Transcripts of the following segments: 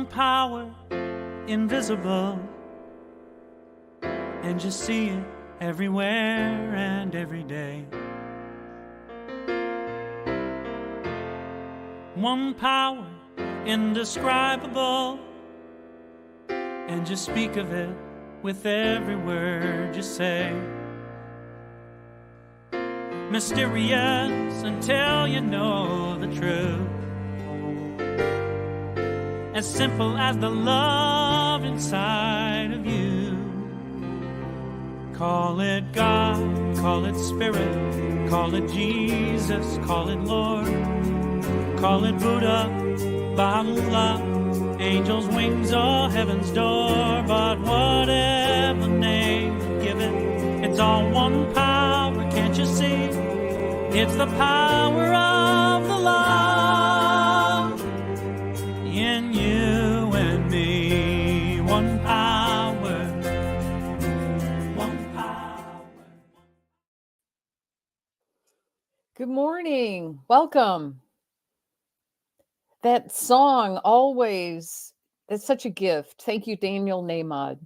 One power, invisible, and just see it everywhere and every day. One power, indescribable, and just speak of it with every word you say. Mysterious until you know the truth. As simple as the love inside of you. Call it God, call it Spirit, call it Jesus, call it Lord, call it Buddha, Baha'u'llah, angels' wings or heaven's door. But whatever name you give it, it's all one power, can't you see? It's the power of the love in you and me. One power, one power. Good morning. Welcome. That song always, it's such a gift. Thank you, Daniel Namad.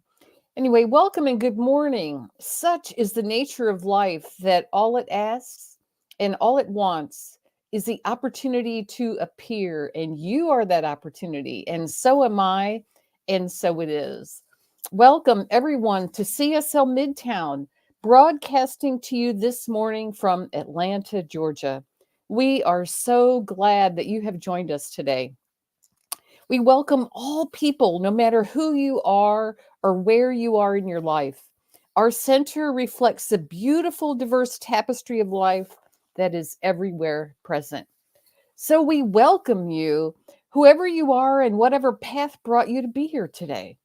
Anyway, welcome and good morning. Such is the nature of life that all it asks and all it wants is the opportunity to appear, and you are that opportunity, and so am I, and so it is. Welcome, everyone, to CSL Midtown, broadcasting to you this morning from Atlanta, Georgia. We are so glad that you have joined us today. We welcome all people, no matter who you are or where you are in your life. Our center reflects the beautiful, diverse tapestry of life that is everywhere present. So we welcome you, whoever you are and whatever path brought you to be here today.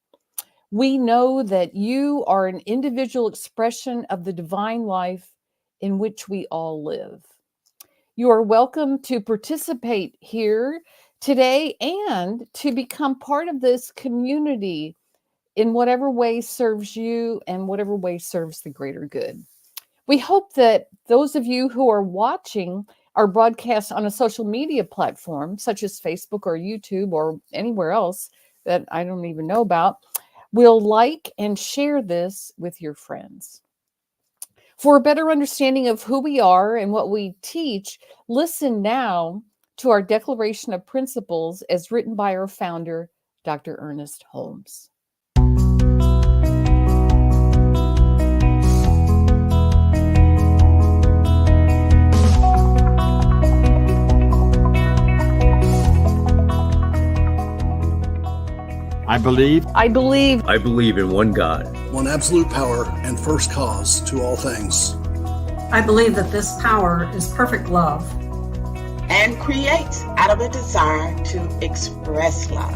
We know that you are an individual expression of the divine life in which we all live. You are welcome to participate here today and to become part of this community in whatever way serves you and whatever way serves the greater good. We hope that those of you who are watching our broadcast on a social media platform, such as Facebook or YouTube or anywhere else that I don't even know about, will like and share this with your friends. For a better understanding of who we are and what we teach, listen now to our Declaration of Principles as written by our founder, Dr. Ernest Holmes. I believe in one God, one absolute power and first cause to all things. I believe that this power is perfect love and creates out of a desire to express love.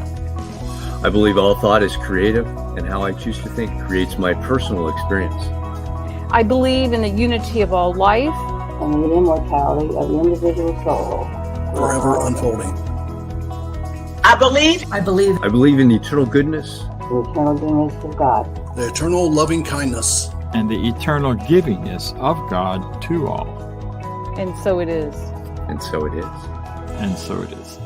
I believe all thought is creative, and how I choose to think creates my personal experience. I believe in the unity of all life and the immortality of the individual soul, forever unfolding. I believe in the eternal goodness, the eternal goodness of God, the eternal loving kindness, and the eternal givingness of God to all. And so it is. And so it is. And so it is.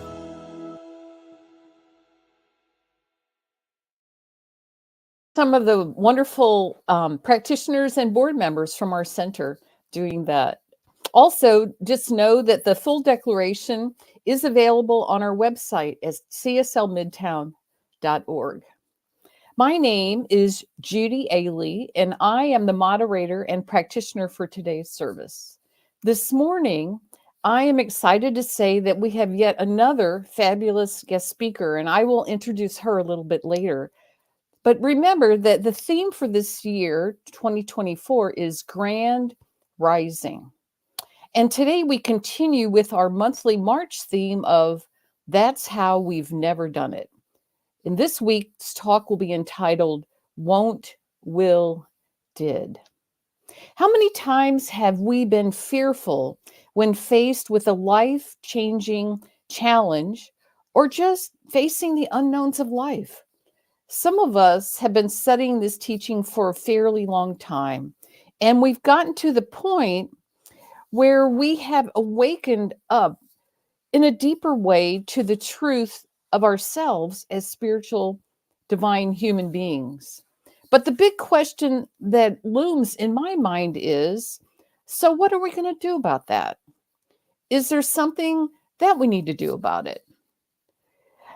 Some of the wonderful practitioners and board members from our center doing that. Also, just know that the full declaration is available on our website at cslmidtown.org. My name is Judy Aehle, and I am the moderator and practitioner for today's service. This morning, I am excited to say that we have yet another fabulous guest speaker, and I will introduce her a little bit later. But remember that the theme for this year, 2024, is Grand Rising. And today we continue with our monthly March theme of That's How We've Never Done It. And this week's talk will be entitled Won't, Will, Did. How many times have we been fearful when faced with a life-changing challenge or just facing the unknowns of life? Some of us have been studying this teaching for a fairly long time, and we've gotten to the point where we have awakened up in a deeper way to the truth of ourselves as spiritual, divine human beings. But the big question that looms in my mind is, so what are we going to do about that? Is there something that we need to do about it?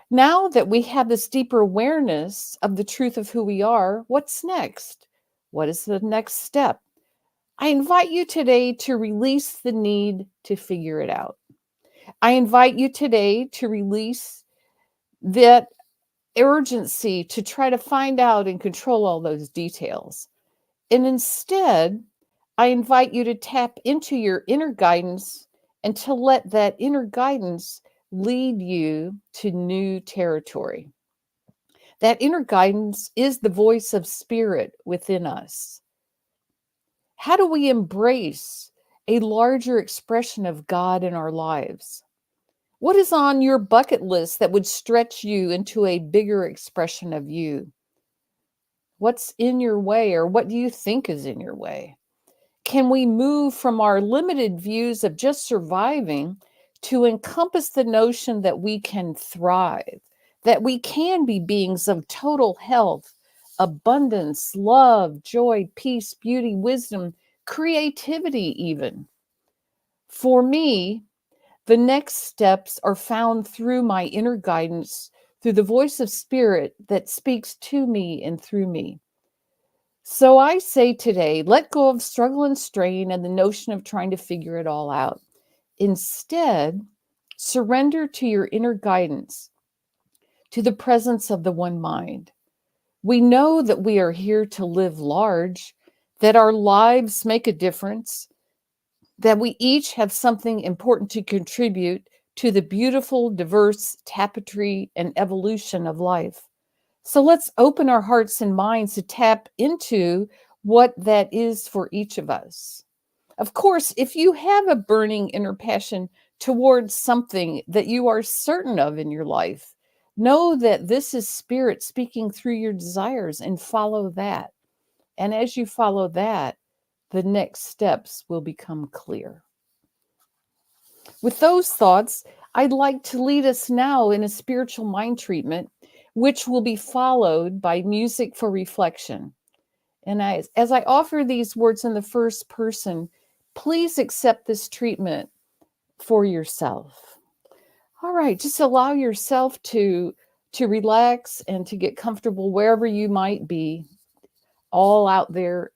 Now that we have this deeper awareness of the truth of who we are, what's next? What is the next step? I invite you today to release the need to figure it out. I invite you today to release that urgency to try to find out and control all those details. And instead, I invite you to tap into your inner guidance and to let that inner guidance lead you to new territory. That inner guidance is the voice of spirit within us. How do we embrace a larger expression of God in our lives? What is on your bucket list that would stretch you into a bigger expression of you? What's in your way, or what do you think is in your way? Can we move from our limited views of just surviving to encompass the notion that we can thrive, that we can be beings of total health, abundance, love, joy, peace, beauty, wisdom, creativity even? For me, the next steps are found through my inner guidance, through the voice of spirit that speaks to me and through me. So I say today, let go of struggle and strain and the notion of trying to figure it all out. Instead, surrender to your inner guidance, to the presence of the one mind. We know that we are here to live large, that our lives make a difference, that we each have something important to contribute to the beautiful, diverse tapestry and evolution of life. So let's open our hearts and minds to tap into what that is for each of us. Of course, if you have a burning inner passion towards something that you are certain of in your life, know that this is spirit speaking through your desires, and follow that. And as you follow that, the next steps will become clear. With those thoughts, I'd like to lead us now in a spiritual mind treatment, which will be followed by music for reflection. And as I offer these words in the first person, please accept this treatment for yourself. All right, just allow yourself to relax and to get comfortable wherever you might be, all out there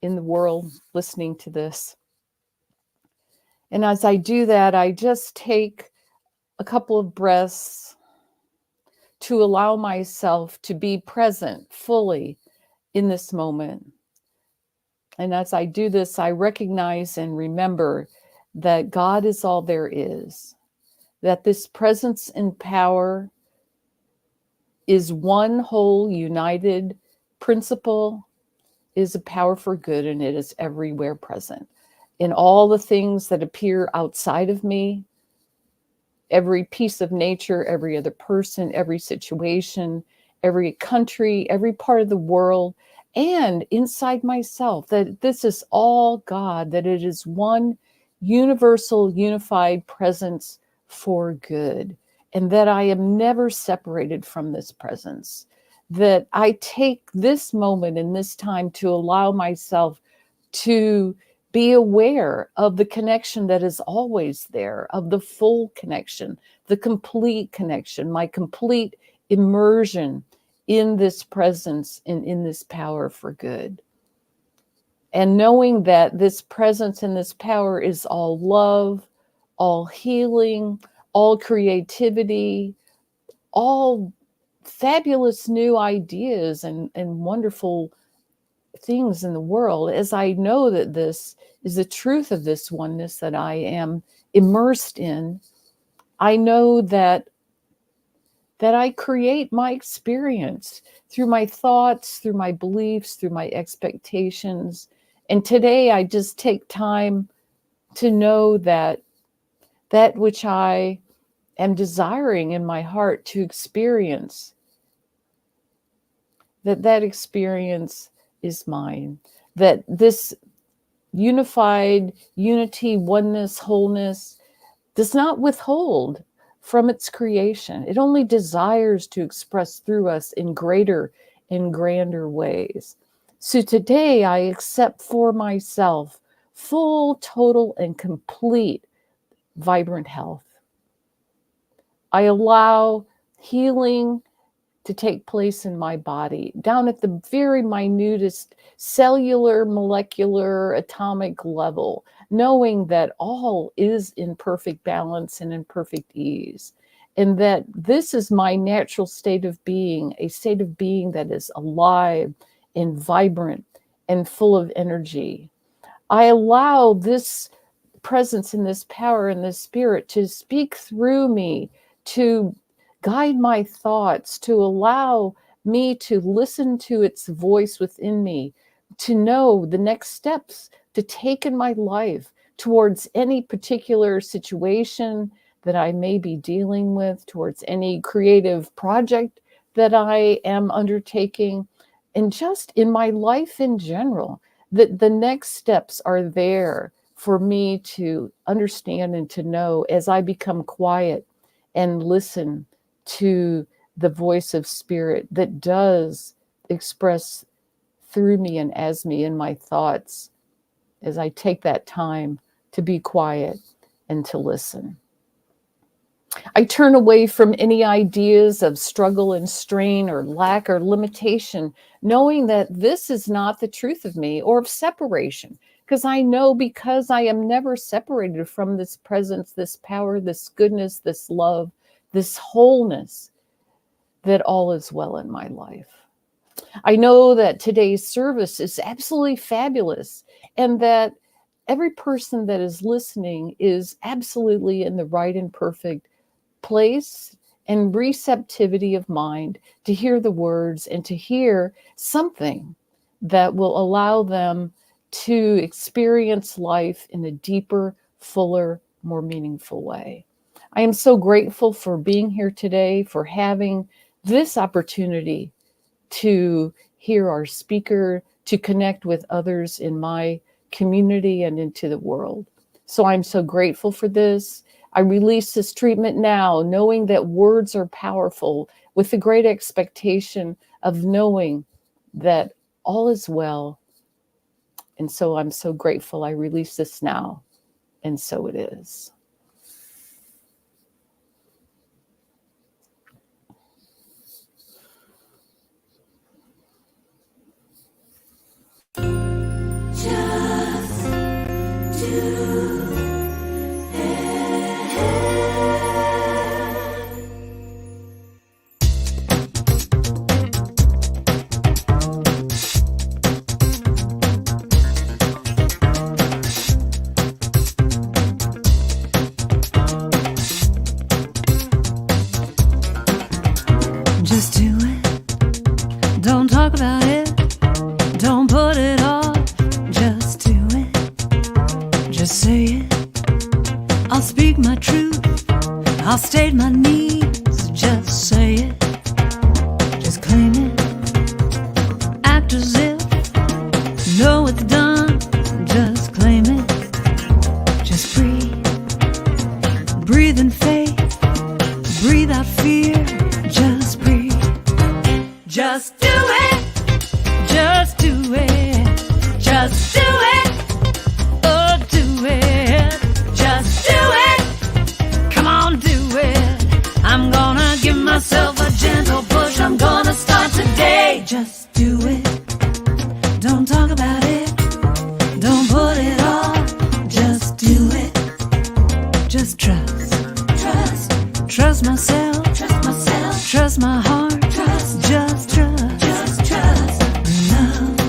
in the world listening to this. And as I do that, I just take a couple of breaths to allow myself to be present fully in this moment. And as I do this, I recognize and remember that God is all there is, that this presence and power is one whole united principle, is a power for good, and it is everywhere present. In all the things that appear outside of me, every piece of nature, every other person, every situation, every country, every part of the world, and inside myself, that this is all God, that it is one universal, unified presence for good, and that I am never separated from this presence, that I take this moment and this time to allow myself to be aware of the connection that is always there, of the full connection, the complete connection, my complete immersion in this presence and in this power for good. And knowing that this presence and this power is all love, all healing, all creativity, all fabulous new ideas and wonderful things in the world, as I know that this is the truth of this oneness that I am immersed in, I know that I create my experience through my thoughts, through my beliefs, through my expectations. And today I just take time to know that that which I am desiring in my heart to experience, that experience is mine, that this unified unity, oneness, wholeness does not withhold from its creation. It only desires to express through us in greater and grander ways. So today I accept for myself full, total, and complete vibrant health. I allow healing to take place in my body, down at the very minutest cellular, molecular, atomic level, knowing that all is in perfect balance and in perfect ease, and that this is my natural state of being, a state of being that is alive and vibrant and full of energy. I allow this presence and this power and this spirit to speak through me, to guide my thoughts, to allow me to listen to its voice within me, to know the next steps to take in my life towards any particular situation that I may be dealing with, towards any creative project that I am undertaking, and just in my life in general, that the next steps are there for me to understand and to know as I become quiet and listen to the voice of spirit that does express through me and as me in my thoughts, as I take that time to be quiet and to listen. I turn away from any ideas of struggle and strain or lack or limitation, knowing that this is not the truth of me, or of separation, because I know, because I am never separated from this presence, this power, this goodness, this love, this wholeness, that all is well in my life. I know that today's service is absolutely fabulous, and that every person that is listening is absolutely in the right and perfect place and receptivity of mind to hear the words and to hear something that will allow them to experience life in a deeper, fuller, more meaningful way. I am so grateful for being here today, for having this opportunity to hear our speaker, to connect with others in my community and into the world. So I'm so grateful for this. I release this treatment now, knowing that words are powerful, with the great expectation of knowing that all is well. And so I'm so grateful. I release this now, and so it is. Just do it. Don't talk about it. Don't put it off. Just do it. Just say it. I'll speak my truth. I'll state my needs. Just say it. Just claim it. Act as if you know it's done. Just claim it. Just breathe. Breathe in faith. Breathe out fear. Just breathe. Just do it. Just do it. Just do it. Oh, do it. Just do it. Come on, do it. I'm gonna give myself a gentle push. I'm gonna start today. Just do it. Don't talk about it. Don't put it off. Just do it. Just trust. Trust myself. Trust my heart. Just trust. Love.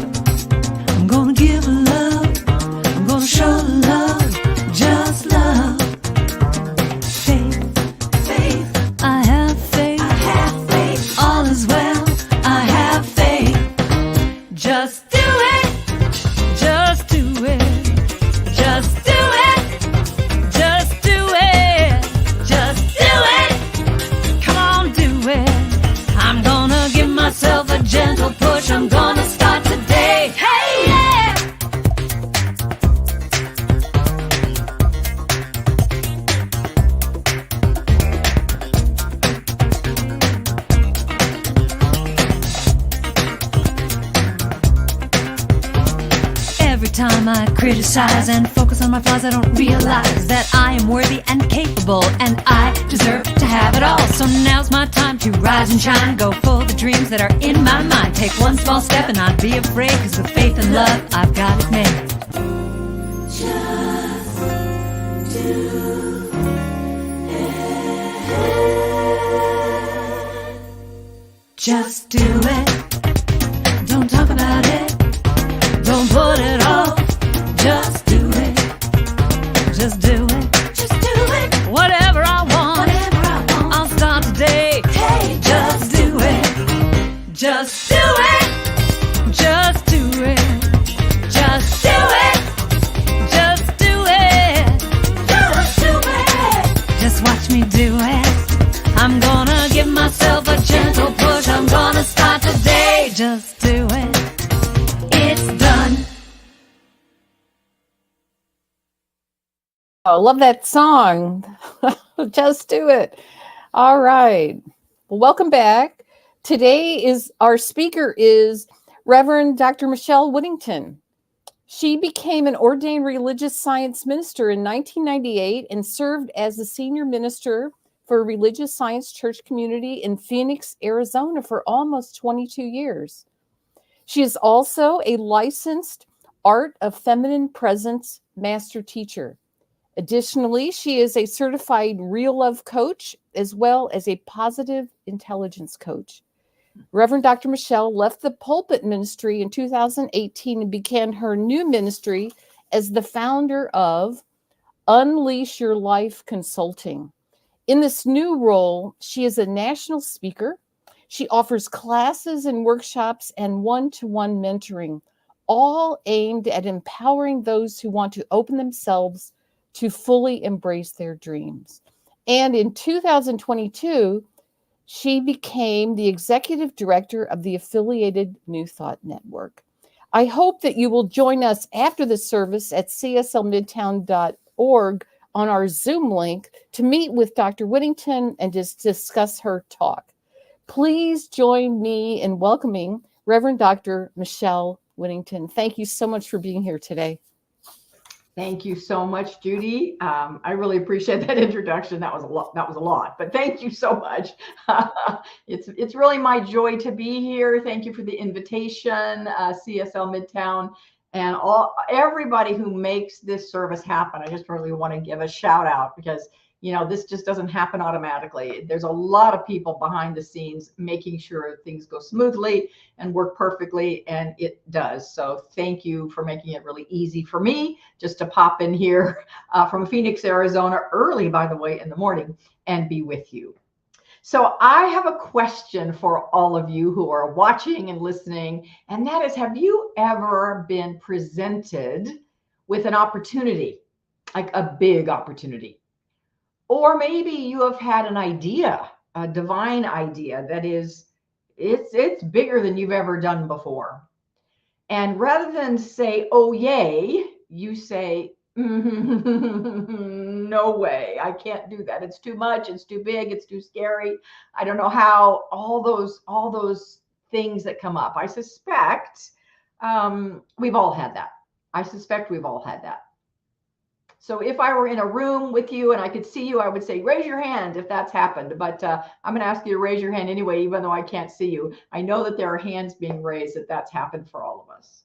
I'm gonna give love. I'm gonna show love. Just love. Faith. I have faith. All is well. I have faith. time I criticize and focus on my flaws, I don't realize that I am worthy and capable, and I deserve to have it all. So now's my time to rise and shine, go for the dreams that are in my mind. Take one small step and not be afraid, cause with faith and love, I've got it made. Just do it. Don't talk about it. Don't put it off. Just do it. Just do it. Just do it. Whatever I want. I'll start today. Hey, just do it. Just do it. Just do it. Just do it. Just do it. Just do it. Just watch me do it. I'm gonna give myself a gentle push. I'm gonna start today. Just do it. It's done. I love that song. Just do it. All right. Well, welcome back. Today our speaker is Reverend Dr. Michele Whittington. She became an ordained religious science minister in 1998 and served as the senior minister for a religious science church community in Phoenix, Arizona for almost 22 years. She is also a licensed Art of Feminine Presence master teacher. Additionally, she is a certified real love coach as well as a positive intelligence coach. Reverend Dr. Michele left the pulpit ministry in 2018 and began her new ministry as the founder of Unleash Your Life Consulting. In this new role, she is a national speaker. She offers classes and workshops and one-to-one mentoring, all aimed at empowering those who want to open themselves to fully embrace their dreams. And in 2022, she became the executive director of the affiliated New Thought Network. I hope that you will join us after the service at cslmidtown.org on our Zoom link to meet with Dr. Whittington and just discuss her talk. Please join me in welcoming Reverend Dr. Michele Whittington. Thank you so much for being here today. Thank you so much, Judy. I really appreciate that introduction. That was a lot, but thank you so much. It's really my joy to be here. Thank you for the invitation, CSL Midtown, and everybody who makes this service happen. I just really want to give a shout out because this just doesn't happen automatically. There's a lot of people behind the scenes making sure things go smoothly and work perfectly, and it does. So thank you for making it really easy for me just to pop in here from Phoenix, Arizona, early, by the way, in the morning, and be with you. So I have a question for all of you who are watching and listening, and that is, have you ever been presented with an opportunity, like a big opportunity? Or maybe you have had an idea, a divine idea that is, it's bigger than you've ever done before. And rather than say, oh, yay, you say, no way, I can't do that. It's too much. It's too big. It's too scary. I don't know how. All those things that come up. I suspect we've all had that. I suspect we've all had that. So if I were in a room with you and I could see you, I would say, raise your hand if that's happened. But I'm going to ask you to raise your hand anyway, even though I can't see you. I know that there are hands being raised if that's happened for all of us.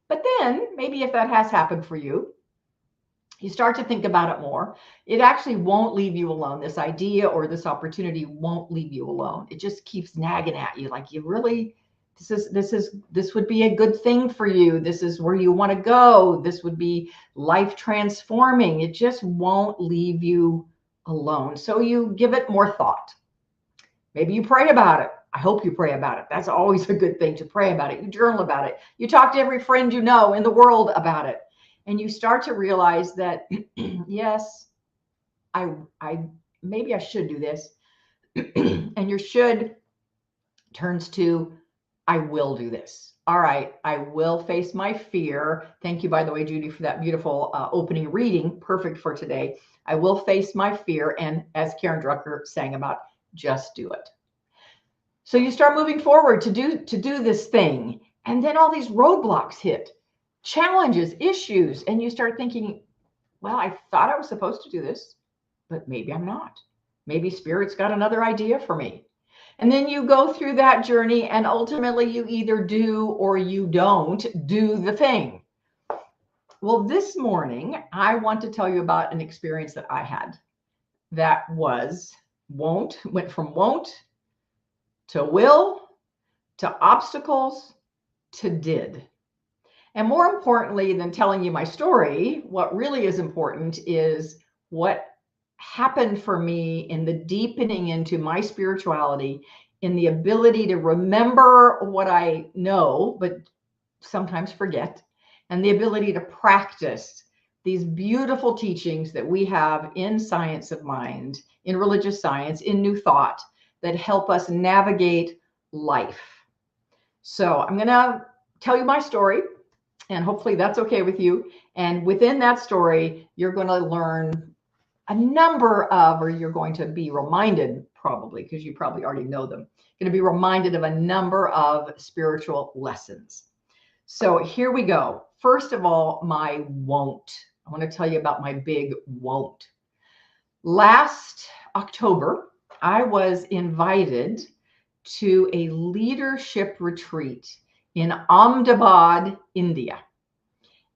But then maybe if that has happened for you, you start to think about it more. It actually won't leave you alone. This idea or this opportunity won't leave you alone. It just keeps nagging at you like, you really... This would be a good thing for you. This is where you want to go. This would be life transforming. It just won't leave you alone. So you give it more thought. Maybe you pray about it. I hope you pray about it. That's always a good thing, to pray about it. You journal about it. You talk to every friend you know in the world about it. And you start to realize that, yes, maybe I should do this. And your should turns to, I will do this. All right, I will face my fear. Thank you, by the way, Judy, for that beautiful opening reading. Perfect for today. I will face my fear. And as Karen Drucker sang about, just do it. So you start moving forward to do this thing. And then all these roadblocks hit. challenges, issues, and you start thinking, well, I thought I was supposed to do this, but maybe I'm not. Maybe Spirit's got another idea for me. And then you go through that journey, and ultimately you either do or you don't do the thing. Well, this morning, I want to tell you about an experience that I had that was went from won't to will to obstacles to did. And more importantly than telling you my story, what really is important is what happened for me in the deepening into my spirituality, in the ability to remember what I know, but sometimes forget, and the ability to practice these beautiful teachings that we have in science of mind, in religious science, in New Thought, that help us navigate life. So I'm going to tell you my story, and hopefully that's okay with you. And within that story, you're going to learn a number of, or you're going to be reminded, probably, because you probably already know them, going to be reminded of a number of spiritual lessons. So here we go. First of all, my won't. I want to tell you about my big won't. Last October, I was invited to a leadership retreat in Ahmedabad, India.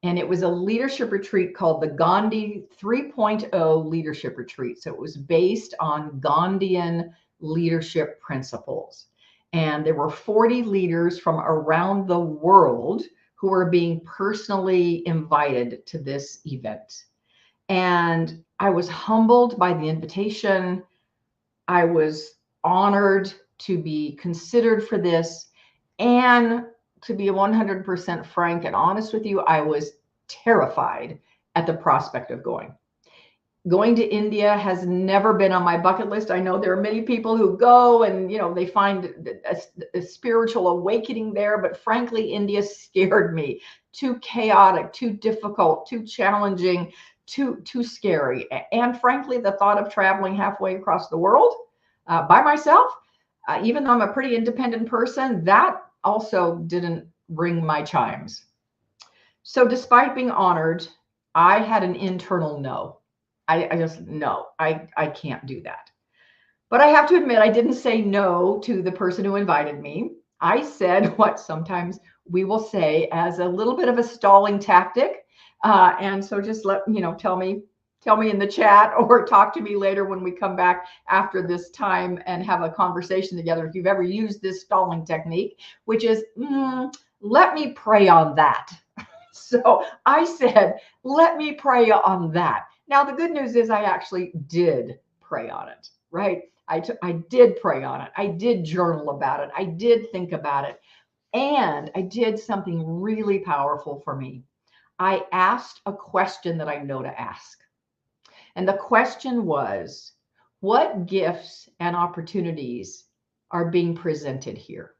And it was a leadership retreat called the Gandhi 3.0 Leadership Retreat. So it was based on Gandhian leadership principles. And there were 40 leaders from around the world who were being personally invited to this event. And I was humbled by the invitation. I was honored to be considered for this. And to be 100% frank and honest with you, I was terrified at the prospect of going. Going to India has never been on my bucket list. I know there are many people who go and, they find a spiritual awakening there, but frankly, India scared me. Too chaotic, too difficult, too challenging, too scary. And frankly, the thought of traveling halfway across the world by myself, even though I'm a pretty independent person, that also didn't ring my chimes. So despite being honored, I had an internal no. I just, no, I can't do that. But I have to admit, I didn't say no to the person who invited me. I said what sometimes we will say as a little bit of a stalling tactic. And so just tell me in the chat or talk to me later when we come back after this time and have a conversation together. If you've ever used this stalling technique, which is, let me pray on that. So I said, let me pray on that. Now, the good news is I actually did pray on it, right? I did pray on it. I did journal about it. I did think about it. And I did something really powerful for me. I asked a question that I know to ask. And the question was, what gifts and opportunities are being presented here?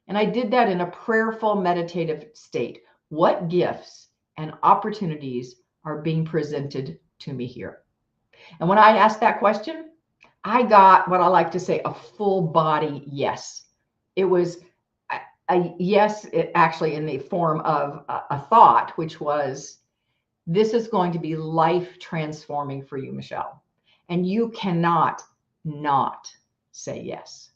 And I did that in a prayerful, meditative state. What gifts and opportunities are being presented to me here? And when I asked that question, I got what I like to say, a full body yes. It was a yes, actually in the form of a thought, which was, this is going to be life transforming for you, Michele. And you cannot not say yes.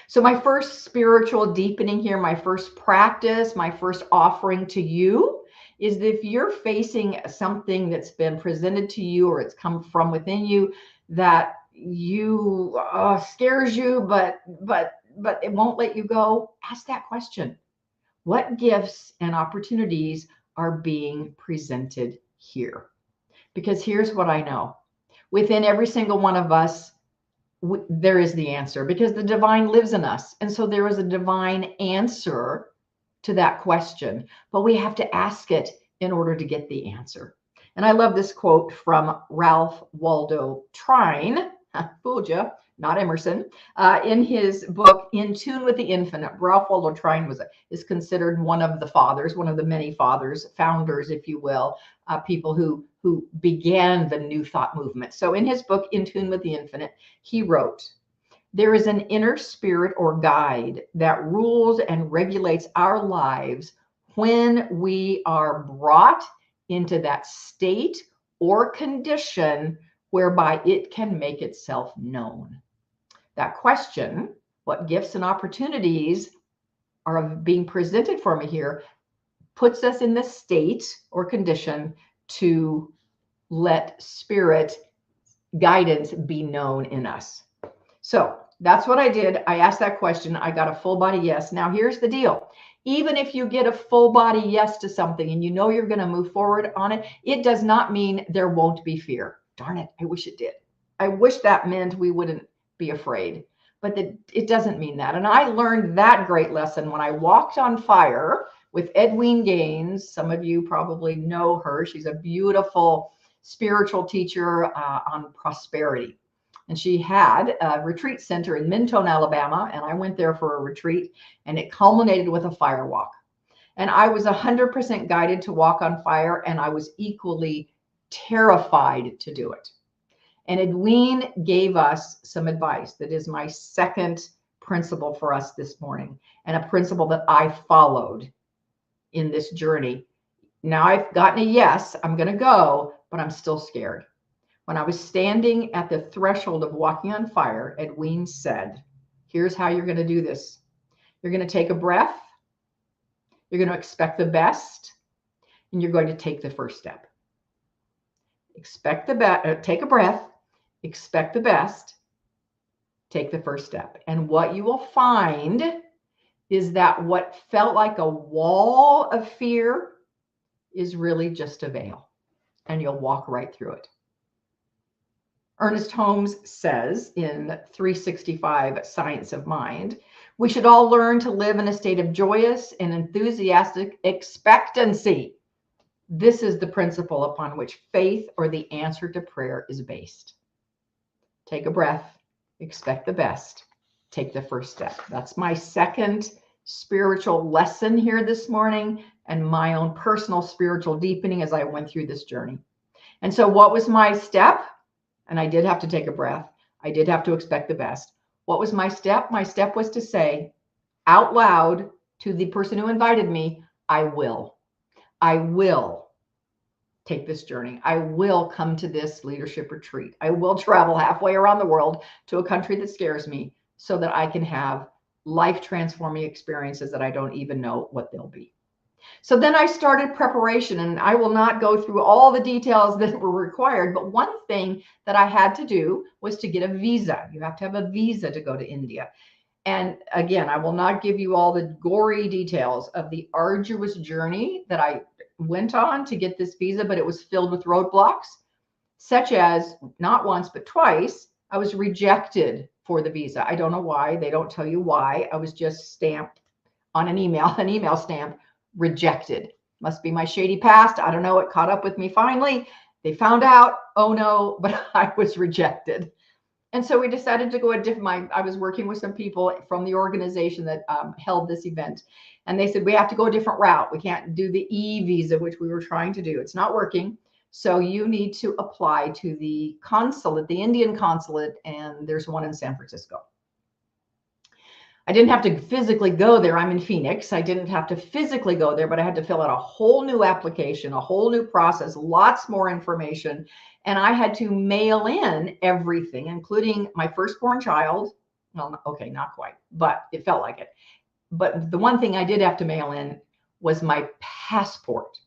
So my first spiritual deepening here, my first practice, my first offering to you is that if you're facing something that's been presented to you or it's come from within you that you scares you, but it won't let you go, ask that question. What gifts and opportunities are being presented here? Because here's what I know. Within every single one of us, there is the answer, because the divine lives in us. And so there is a divine answer to that question, but we have to ask it in order to get the answer. And I love this quote from Ralph Waldo Trine, fooled you, not Emerson, in his book, In Tune with the Infinite. Ralph Waldo Trine is considered one of the fathers, one of the many fathers, founders, if you will, people who began the New Thought movement. So in his book, In Tune with the Infinite, he wrote, there is an inner spirit or guide that rules and regulates our lives when we are brought into that state or condition whereby it can make itself known. That question, what gifts and opportunities are being presented for me here, puts us in the state or condition to let spirit guidance be known in us. So that's what I did. I asked that question. I got a full body yes. Now here's the deal. Even if you get a full body yes to something and you know you're going to move forward on it, it does not mean there won't be fear. Darn it. I wish it did. I wish that meant we wouldn't be afraid, but it doesn't mean that. And I learned that great lesson when I walked on fire with Edwene Gaines. Some of you probably know her. She's a beautiful spiritual teacher on prosperity. And she had a retreat center in Midtown, Alabama. And I went there for a retreat and it culminated with a fire walk. And I was 100% guided to walk on fire. And I was equally terrified to do it. And Edwene gave us some advice that is my second principle for us this morning, and a principle that I followed in this journey. Now I've gotten a yes, I'm going to go, but I'm still scared. When I was standing at the threshold of walking on fire, Edwene said, here's how you're going to do this. You're going to take a breath. You're going to expect the best, and you're going to take the first step. Take a breath, expect the best, take the first step. And what you will find is that what felt like a wall of fear is really just a veil, and you'll walk right through it. Ernest Holmes says in 365 Science of Mind, we should all learn to live in a state of joyous and enthusiastic expectancy. This is the principle upon which faith, or the answer to prayer, is based. Take a breath, expect the best, take the first step. That's my second spiritual lesson here this morning, and my own personal spiritual deepening as I went through this journey. And so what was my step? And I did have to take a breath. I did have to expect the best. What was my step? My step was to say out loud to the person who invited me, I will take this journey. I will come to this leadership retreat. I will travel halfway around the world to a country that scares me so that I can have life transforming experiences that I don't even know what they'll be. So then I started preparation, and I will not go through all the details that were required, but one thing that I had to do was to get a visa. You have to have a visa to go to India. And again, I will not give you all the gory details of the arduous journey that I went on to get this visa, but it was filled with roadblocks, such as not once, but twice, I was rejected for the visa. I don't know why. They don't tell you why. I was just stamped on an email stamp, rejected. Must be my shady past. I don't know. It caught up with me finally. They found out, oh no, but I was rejected. And so we decided to go a different, I was working with some people from the organization that held this event. And they said, we have to go a different route. We can't do the e-visa, which we were trying to do. It's not working. So you need to apply to the consulate, the Indian consulate, and there's one in San Francisco. I didn't have to physically go there. I'm in Phoenix. I didn't have to physically go there, but I had to fill out a whole new application, a whole new process, lots more information. And I had to mail in everything, including my firstborn child. Well, okay, not quite, but it felt like it. But the one thing I did have to mail in was my passport.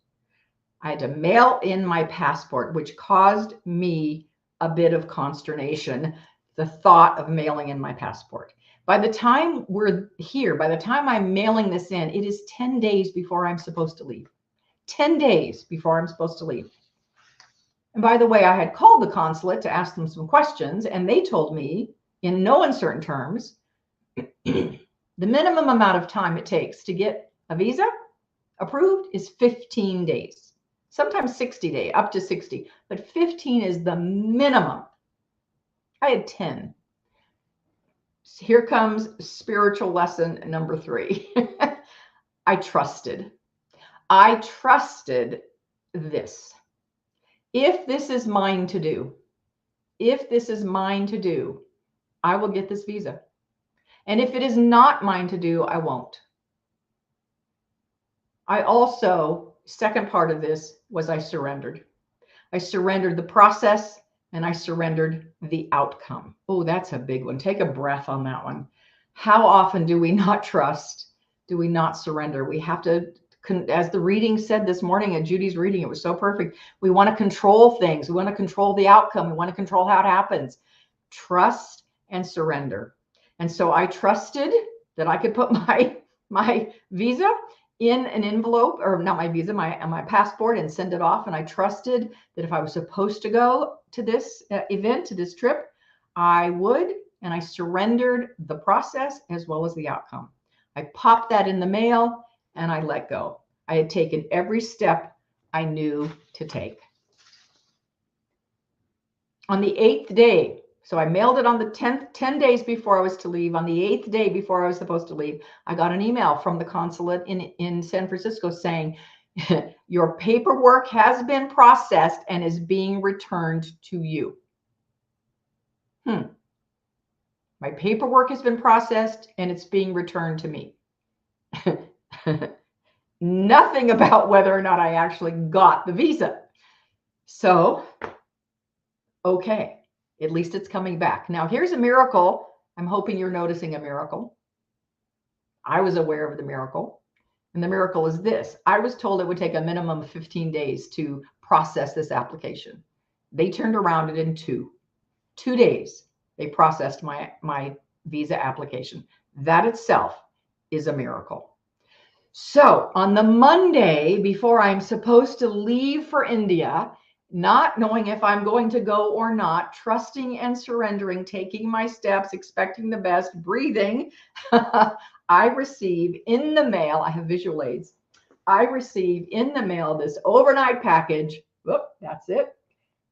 I had to mail in my passport, which caused me a bit of consternation, the thought of mailing in my passport. By the time we're here, by the time I'm mailing this in, it is 10 days before I'm supposed to leave. 10 days before I'm supposed to leave. And by the way, I had called the consulate to ask them some questions, and they told me in no uncertain terms, the minimum amount of time it takes to get a visa approved is 15 days, sometimes 60 days, up to 60, but 15 is the minimum. I had 10. Here comes spiritual lesson number 3. I trusted this. If this is mine to do, I will get this visa. And if it is not mine to do, I won't. I also, second part of this was I surrendered. I surrendered the process and I surrendered the outcome. Oh, that's a big one. Take a breath on that one. How often do we not trust? Do we not surrender? We have to, as the reading said this morning at Judy's reading, it was so perfect. We want to control things. We want to control the outcome. We want to control how it happens. Trust and surrender. And so I trusted that I could put my visa in an envelope, or not my visa, my passport, and send it off. And I trusted that if I was supposed to go to this event, to this trip, I would. And I surrendered the process as well as the outcome. I popped that in the mail and I let go. I had taken every step I knew to take. On the 8th day, so I mailed it on the 10th, 10 days before I was to leave. On the 8th day before I was supposed to leave, I got an email from the consulate in San Francisco saying, your paperwork has been processed and is being returned to you. My paperwork has been processed and it's being returned to me. Nothing about whether or not I actually got the visa. So, okay, at least it's coming back. Now, here's a miracle. I'm hoping you're noticing a miracle. I was aware of the miracle. And the miracle is this. I was told it would take a minimum of 15 days to process this application. They turned around it in 2 days. They processed my visa application. That itself is a miracle. So on the Monday before I'm supposed to leave for India, not knowing if I'm going to go or not, trusting and surrendering, taking my steps, expecting the best, breathing, I receive in the mail, I have visual aids, I receive in the mail this overnight package, that's it,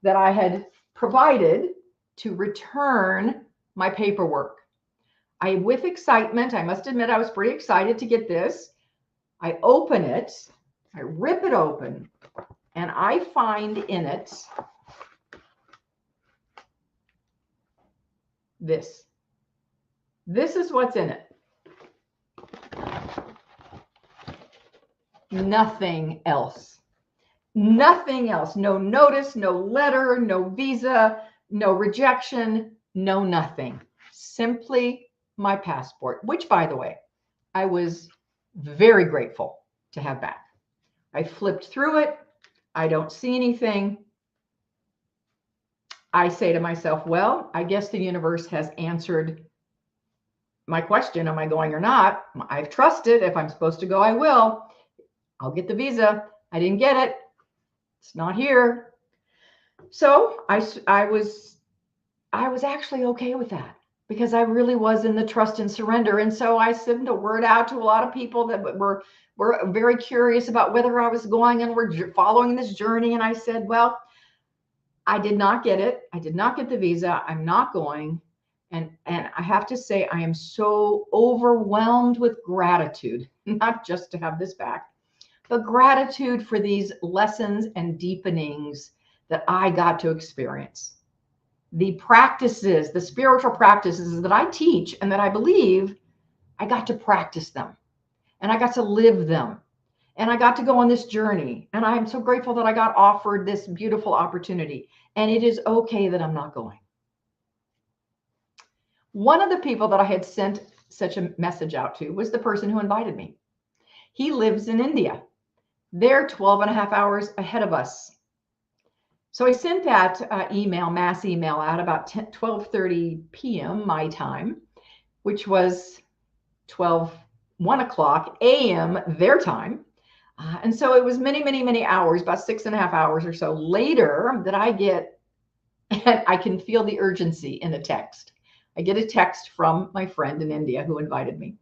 that I had provided to return my paperwork. With excitement, I must admit I was pretty excited to get this. I open it, I rip it open, and I find in it this. This is what's in it. Nothing else. Nothing else. No notice, no letter, no visa, no rejection, no nothing. Simply my passport, which, by the way, I was very grateful to have back. I flipped through it. I don't see anything. I say to myself, well, I guess the universe has answered my question. Am I going or not? I've trusted. If I'm supposed to go, I will. I'll get the visa. I didn't get it. It's not here. So I was actually okay with that, because I really was in the trust and surrender. And so I sent a word out to a lot of people that were very curious about whether I was going and were following this journey. And I said, well, I did not get it. I did not get the visa. I'm not going. And I have to say, I am so overwhelmed with gratitude, not just to have this back, but gratitude for these lessons and deepenings that I got to experience. The practices, the spiritual practices that I teach and that I believe, I got to practice them and I got to live them and I got to go on this journey. And I am so grateful that I got offered this beautiful opportunity, and it is okay that I'm not going. One of the people that I had sent such a message out to was the person who invited me. He lives in India. They're 12 and a half hours ahead of us. So I sent that mass email out about 12:30 p.m. my time, which was 1 o'clock a.m. their time. And so it was many hours, about 6.5 hours or so later, that I get, and I can feel the urgency in the text. I get a text from my friend in India who invited me.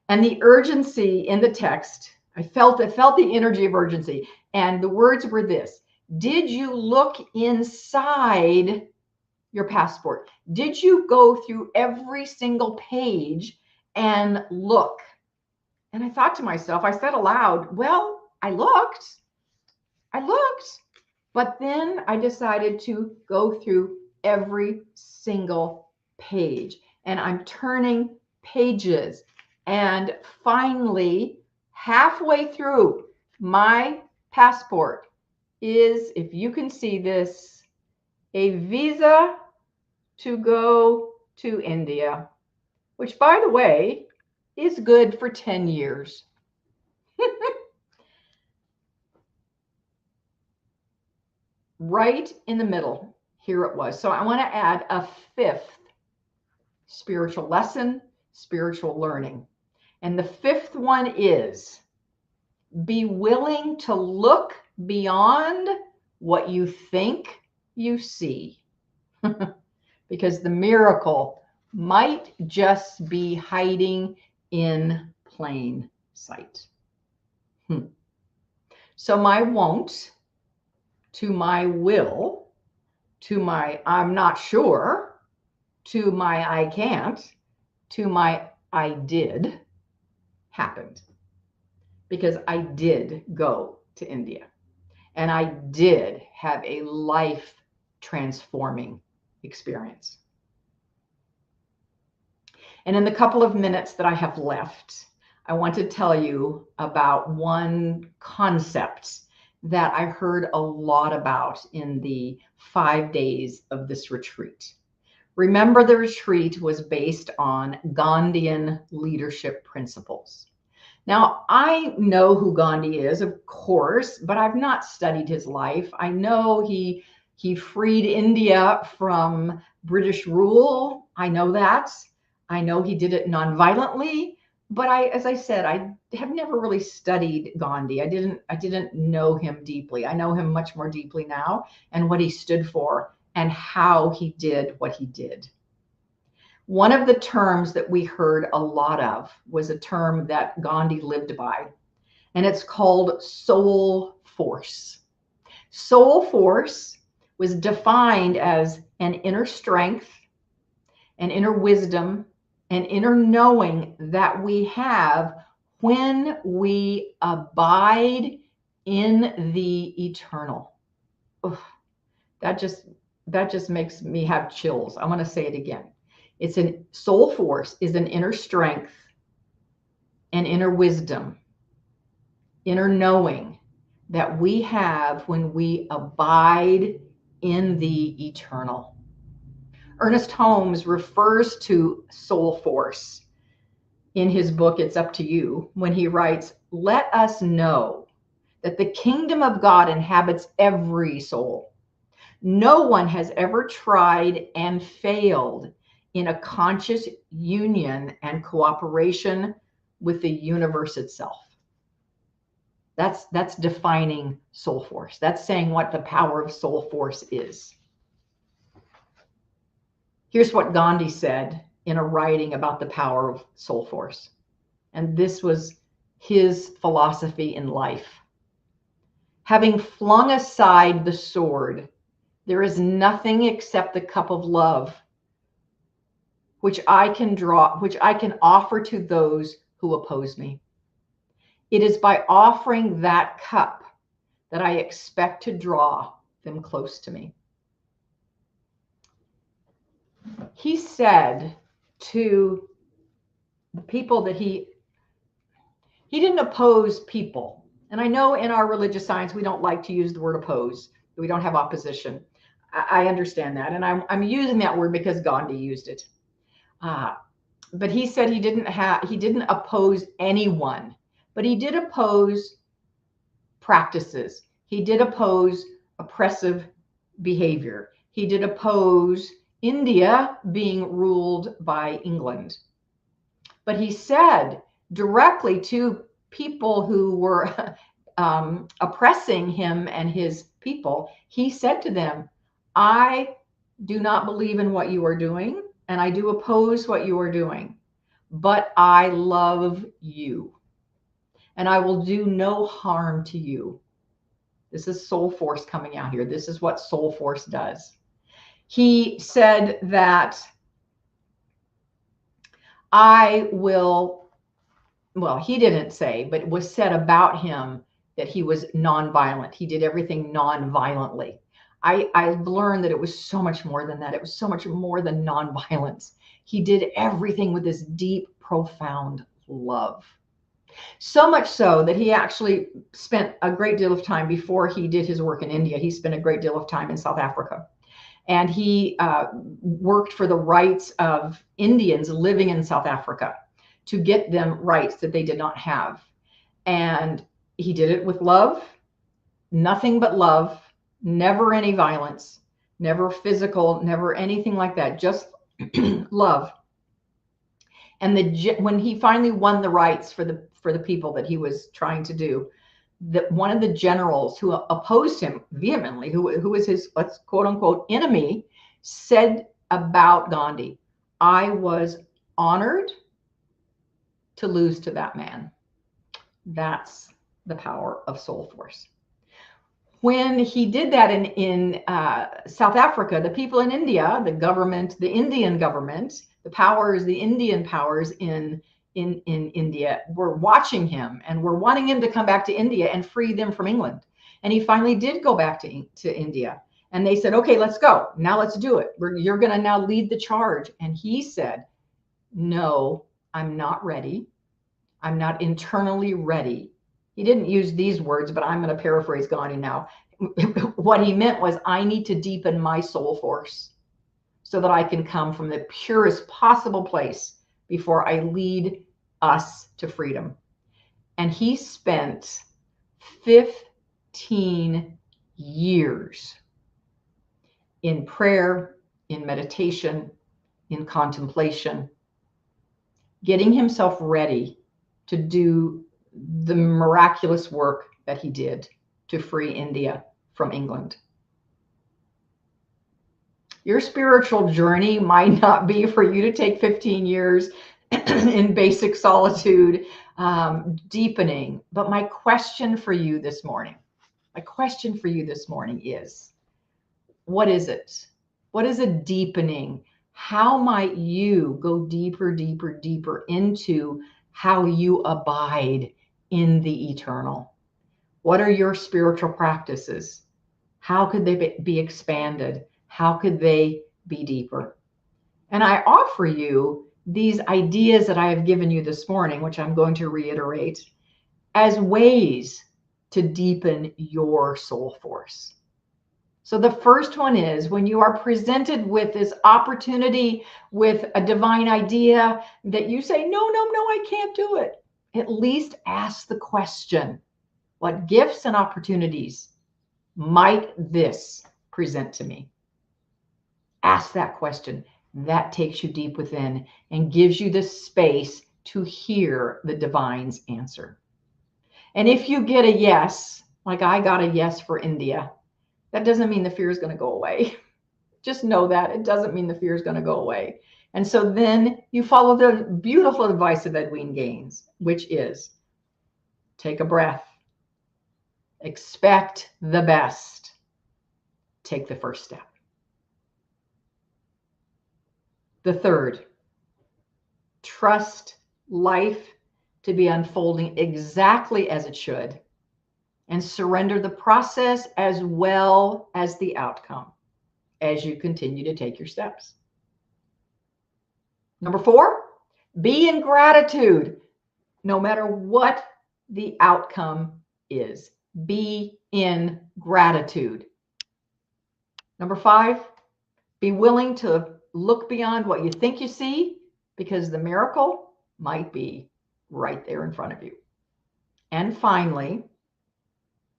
And the urgency in the text, I felt the energy of urgency. And the words were this: did you look inside your passport? Did you go through every single page and look? And I thought to myself, I said aloud, well, I looked, but then I decided to go through every single page, and I'm turning pages. And finally, halfway through my passport is, if you can see this, a visa to go to India, which, by the way, is good for 10 years. Right in the middle, here it was. So I want to add a fifth spiritual lesson, spiritual learning. And the fifth one is be willing to look beyond what you think you see. Because the miracle might just be hiding in plain sight. So my won't, to my will, to my I'm not sure, to my I can't, to my I did happened. Because I did go to India. And I did have a life transforming experience. And in the couple of minutes that I have left, I want to tell you about one concept that I heard a lot about in the 5 days of this retreat. Remember, the retreat was based on Gandhian leadership principles. Now, I know who Gandhi is, of course, but I've not studied his life. I know he freed India from British rule. I know that. I know he did it non-violently, but as I said, I have never really studied Gandhi. I didn't know him deeply. I know him much more deeply now, and what he stood for and how he did what he did. One of the terms that we heard a lot of was a term that Gandhi lived by, and it's called soul force. Soul force was defined as an inner strength, an inner wisdom, an inner knowing that we have when we abide in the eternal. Ugh, that just makes me have chills. I want to say it again. It's an soul force is an inner strength, an inner wisdom, inner knowing that we have when we abide in the eternal. Ernest Holmes refers to soul force in his book, It's Up to You, when he writes, "Let us know that the kingdom of God inhabits every soul. No one has ever tried and failed in a conscious union and cooperation with the universe itself." That's defining soul force. That's saying what the power of soul force is. Here's what Gandhi said in a writing about the power of soul force. And this was his philosophy in life. "Having flung aside the sword, there is nothing except the cup of love, which I can offer to those who oppose me. It is by offering that cup that I expect to draw them close to me." He said to the people that he didn't oppose people. And I know in our religious science, we don't like to use the word oppose. We don't have opposition. I understand that. And I'm using that word because Gandhi used it. But he said he didn't oppose anyone, but he did oppose practices. He did oppose oppressive behavior. He did oppose India being ruled by England. But he said directly to people who were oppressing him and his people, he said to them, "I do not believe in what you are doing, and I do oppose what you are doing, but I love you, and I will do no harm to you." This is soul force coming out here. This is what soul force does. He said that he didn't say, but it was said about him that he was nonviolent. He did everything nonviolently. I've learned that it was so much more than that. It was so much more than nonviolence. He did everything with this deep, profound love. So much so that he actually spent a great deal of time before he did his work in India. He spent a great deal of time in South Africa. And he worked for the rights of Indians living in South Africa to get them rights that they did not have. And he did it with love, nothing but love, never any violence, never physical, never anything like that, just love. And when he finally won the rights for the people that he was trying to do, that one of the generals who opposed him vehemently, who was his, let's quote unquote, enemy, said about Gandhi, "I was honored to lose to that man." That's the power of soul force. When he did that in South Africa, the people in India, the government, the Indian government, the powers, the Indian powers in India were watching him and were wanting him to come back to India and free them from England. And he finally did go back to India. And they said, "Okay, let's go. Now let's do it. You're going to now lead the charge." And he said, "No, I'm not ready. I'm not internally ready." He didn't use these words, but I'm going to paraphrase Gandhi now. What he meant was, I need to deepen my soul force so that I can come from the purest possible place before I lead us to freedom. And he spent 15 years in prayer, in meditation, in contemplation, getting himself ready to do the miraculous work that he did to free India from England. Your spiritual journey might not be for you to take 15 years in basic solitude, deepening. But my question for you this morning is, what is it? What is a deepening? How might you go deeper, deeper, deeper into how you abide in the eternal? What are your spiritual practices? How could they be expanded? How could they be deeper? And I offer you these ideas that I have given you this morning, which I'm going to reiterate, as ways to deepen your soul force. So the first one is, when you are presented with this opportunity, with a divine idea that you say, no, I can't do it. At least ask the question, what gifts and opportunities might this present to me? Ask that question. That takes you deep within and gives you the space to hear the divine's answer. And if you get a yes, like I got a yes for India, that doesn't mean the fear is going to go away. Just know that it doesn't mean the fear is going to go away. And so then you follow the beautiful advice of Edwin Gaines, which is take a breath, expect the best, take the first step. The third, trust life to be unfolding exactly as it should, and surrender the process as well as the outcome as you continue to take your steps. Number 4, be in gratitude no matter what the outcome is. Be in gratitude. Number 5, be willing to look beyond what you think you see, because the miracle might be right there in front of you. And finally,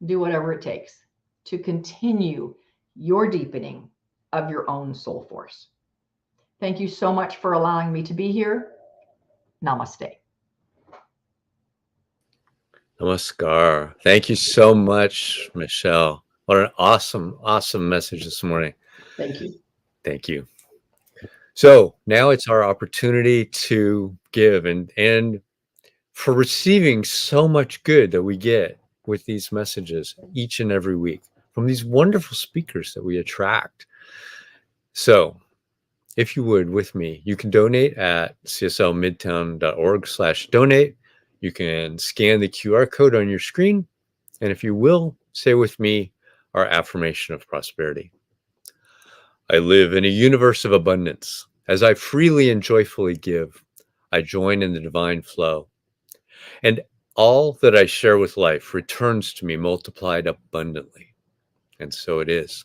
do whatever it takes to continue your deepening of your own soul force. Thank you so much for allowing me to be here. Namaste. Namaskar. Thank you so much, Michele. What an awesome, awesome message this morning. Thank you. Thank you. So now it's our opportunity to give and for receiving so much good that we get with these messages each and every week from these wonderful speakers that we attract. So if you would, with me, you can donate at cslmidtown.org/donate. You can scan the QR code on your screen. And if you will, say with me our affirmation of prosperity. I live in a universe of abundance. As I freely and joyfully give, I join in the divine flow. And all that I share with life returns to me multiplied abundantly. And so it is.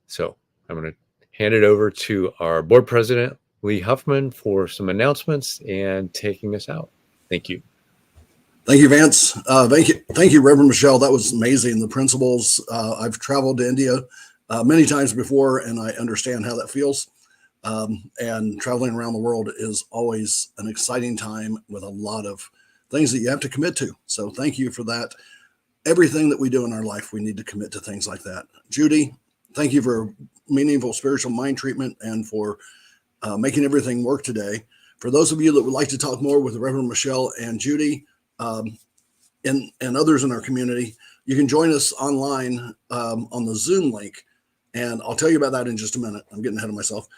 So I'm going to hand it over to our board president, Lee Huffman, for some announcements and taking us out. Thank you. Thank you, Vance. Thank you, Reverend Michele. That was amazing. The principles. I've traveled to India many times before, and I understand how that feels. And traveling around the world is always an exciting time with a lot of things that you have to commit to. So thank you for that. Everything that we do in our life, we need to commit to things like that. Judy, thank you for meaningful spiritual mind treatment and for making everything work today. For those of you that would like to talk more with Reverend Michele and Judy and others in our community, you can join us online on the Zoom link. And I'll tell you about that in just a minute. I'm getting ahead of myself.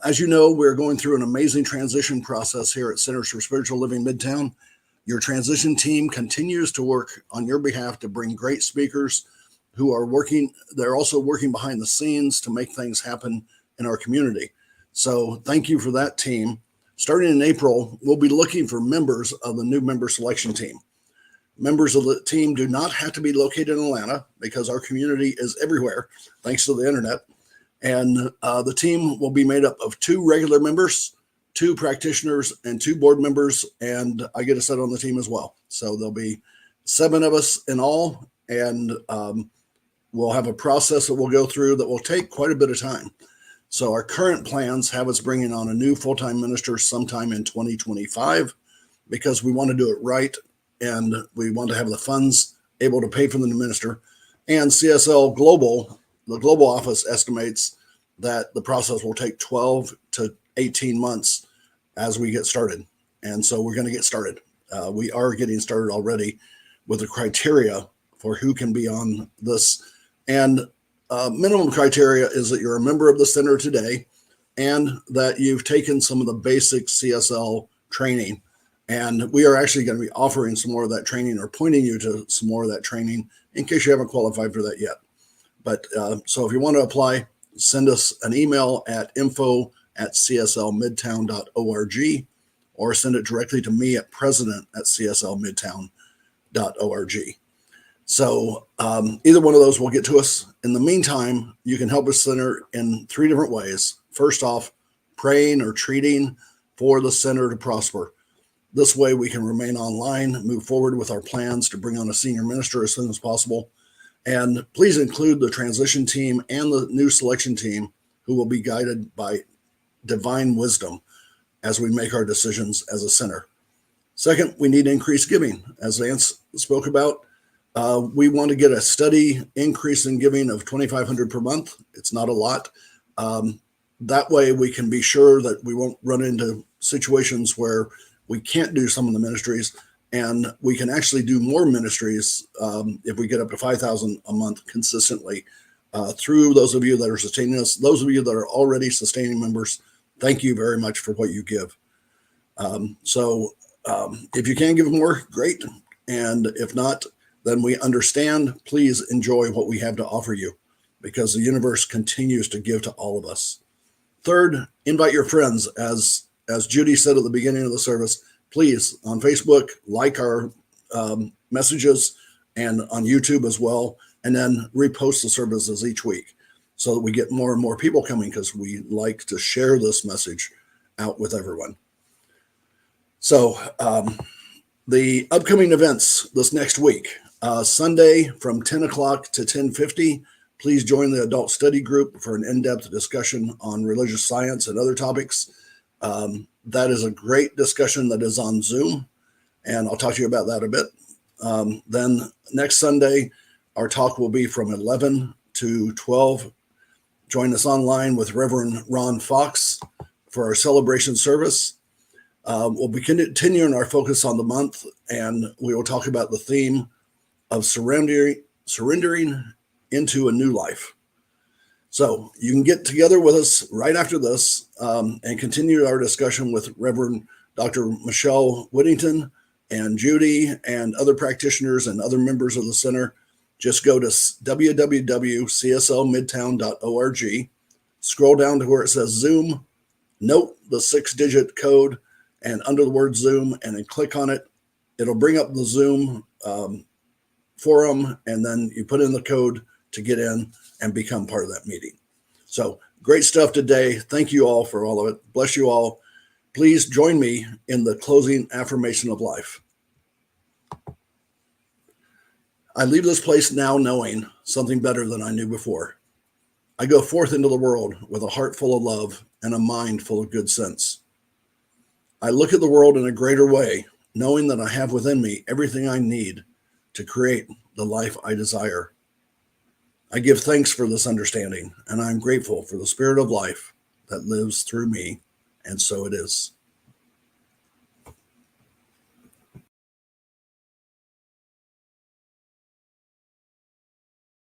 As you know, we're going through an amazing transition process here at Centers for Spiritual Living Midtown. Your transition team continues to work on your behalf to bring great speakers who are working. They're also working behind the scenes to make things happen in our community. So thank you for that team. Starting in April, we'll be looking for members of the new member selection team. Members of the team do not have to be located in Atlanta because our community is everywhere, thanks to the internet. And the team will be made up of 2 regular members, 2 practitioners, and 2 board members. And I get a set on the team as well. So there'll be 7 of us in all. And we'll have a process that we'll go through that will take quite a bit of time. So our current plans have us bringing on a new full-time minister sometime in 2025 because we want to do it right. And we want to have the funds able to pay for the new minister. And CSL Global, the global office, estimates that the process will take 12 to 18 months as we get started. And so we're going to get started. We are getting started already with the criteria for who can be on this. And minimum criteria is that you're a member of the center today and that you've taken some of the basic CSL training. And we are actually going to be offering some more of that training or pointing you to some more of that training in case you haven't qualified for that yet. But so if you want to apply, send us an email at info@cslmidtown.org or send it directly to me at president@cslmidtown.org. So either one of those will get to us. In the meantime, you can help us center in 3 different ways. First off, praying or treating for the center to prosper. This way we can remain online, move forward with our plans to bring on a senior minister as soon as possible. And please include the transition team and the new selection team who will be guided by divine wisdom as we make our decisions as a center. Second, we need increased giving. As Vance spoke about, we want to get a steady increase in giving of $2,500 per month. It's not a lot. That way we can be sure that we won't run into situations where we can't do some of the ministries, and we can actually do more ministries if we get up to $5,000 a month consistently through those of you that are sustaining us. Those of you that are already sustaining members, thank you very much for what you give. If you can give more, great. And if not, then we understand. Please enjoy what we have to offer you because the universe continues to give to all of us. Third, invite your friends. As Judy said at the beginning of the service, please, on Facebook, like our messages and on YouTube as well, and then repost the services each week so that we get more and more people coming because we like to share this message out with everyone. So the upcoming events this next week, Sunday from 10 o'clock to 10:50, please join the adult study group for an in-depth discussion on religious science and other topics. That is a great discussion that is on Zoom, and I'll talk to you about that a bit. Then next Sunday, our talk will be from 11 to 12. Join us online with Reverend Ron Fox for our celebration service. We'll be continuing our focus on the month, and we will talk about the theme of surrendering into a new life. So you can get together with us right after this and continue our discussion with Reverend Dr. Michele Whittington and Judy and other practitioners and other members of the center. Just go to www.cslmidtown.org, scroll down to where it says Zoom, note the 6-digit code and under the word Zoom, and then click on it. It'll bring up the Zoom forum, and then you put in the code to get in and become part of that meeting. So great stuff today. Thank you all for all of it. Bless you all. Please join me in the closing affirmation of life. I leave this place now knowing something better than I knew before. I go forth into the world with a heart full of love and a mind full of good sense. I look at the world in a greater way, knowing that I have within me everything I need to create the life I desire. I give thanks for this understanding, and I am grateful for the spirit of life that lives through me, and so it is.